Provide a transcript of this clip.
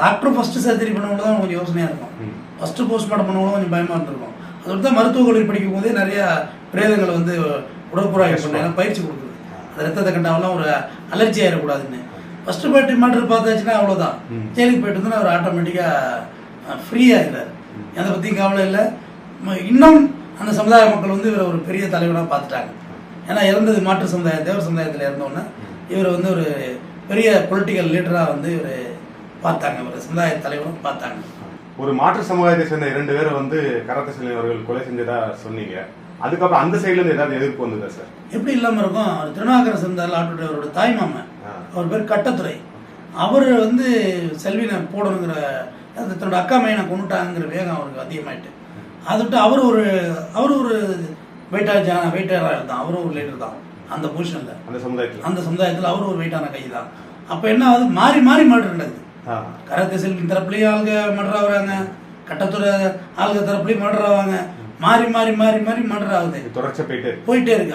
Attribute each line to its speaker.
Speaker 1: Doctor first surgery பண்ணவங்க தான் கொஞ்சம் யோசனையாக இருக்கும், ஃபஸ்ட்டு போஸ்ட்மார்ட்டம் பண்ணவங்களும் கொஞ்சம் பயமாக இருந்திருக்கும். அதோட தான் மருத்துவக் கல்லூரி படிக்கும் போதே நிறையா பிரேதங்களை வந்து உடற்புறாய்வு பண்ண பயிற்சி கொடுக்குது. அந்த ரத்தத்தை கண்டாவெல்லாம் ஒரு அலர்ஜி ஆகிடக்கூடாதுன்னு. ஃபஸ்ட்டு போய்ட்டு மாட்டர் பார்த்தாச்சுன்னா அவ்வளோதான், ஜெயிலுக்கு போயிட்டு வந்து அவர் ஆட்டோமேட்டிக்காக ஃப்ரீ ஆகிடுறாரு, எதை பற்றியும் கவலை இல்லை. இன்னும் அந்த சமுதாய மக்கள் வந்து இவரை ஒரு பெரிய தலைவனாக பார்த்துட்டாங்க. ஏன்னா இறந்தது மாற்று சமுதாயம், தேவர் சமுதாயத்தில் இறந்தோன்னே இவரை வந்து ஒரு பெரிய பொலிட்டிக்கல் லீடராக வந்து இவர் பார்த்தாங்க, ஒரு சமுதாய தலைவரும் பார்த்தாங்க.
Speaker 2: ஒரு மாற்று சமுதாயத்தை சேர்ந்த 2 பேரை வந்து கராத்தே செல்வன் அவர்கள் கொலை செஞ்சதா சொன்னீங்க. அதுக்கப்புறம் அந்த சைட்ல இருந்து ஏதாவது எதிர்ப்பு வந்ததா சார்? எப்படி
Speaker 1: இல்லாமல் இருக்கும். அவர் திருநாகரசு இருந்தார், ஆட்டோ டிரைவரோட தாய் மாமன், அவர் பேர் கட்டத்துறை. அவர் வந்து செல்வினை போடணுங்கிற தன்னோட அக்கா மையனை கொண்டுட்டாங்கிற வேகம் அவருக்கு அதிகமாயிட்டு, அதை விட்டு அவர் ஒரு வெயிட்டாளர் தான், அவரும் ஒரு லீடர் தான் அந்த பொசிஷன்ல, அந்த சமுதாயத்தில் அவர் ஒரு வெயிட்டான கை தான். அப்போ என்ன ஆகுது, மாறி மாறி மர்டர் நடக்குது. கராத்தே செல்வின் தரப்புலேயும் ஆளுங்க மர்டர் ஆகுறாங்க, கட்டத்துறை ஆளுங்க தரப்புலேயும் மர்டர் ஆவாங்க, மாறி மாறி மாறி மாறி மர்டர் ஆகுது,
Speaker 2: தொடர்ச்சியா போயிட்டே
Speaker 1: இருக்கு.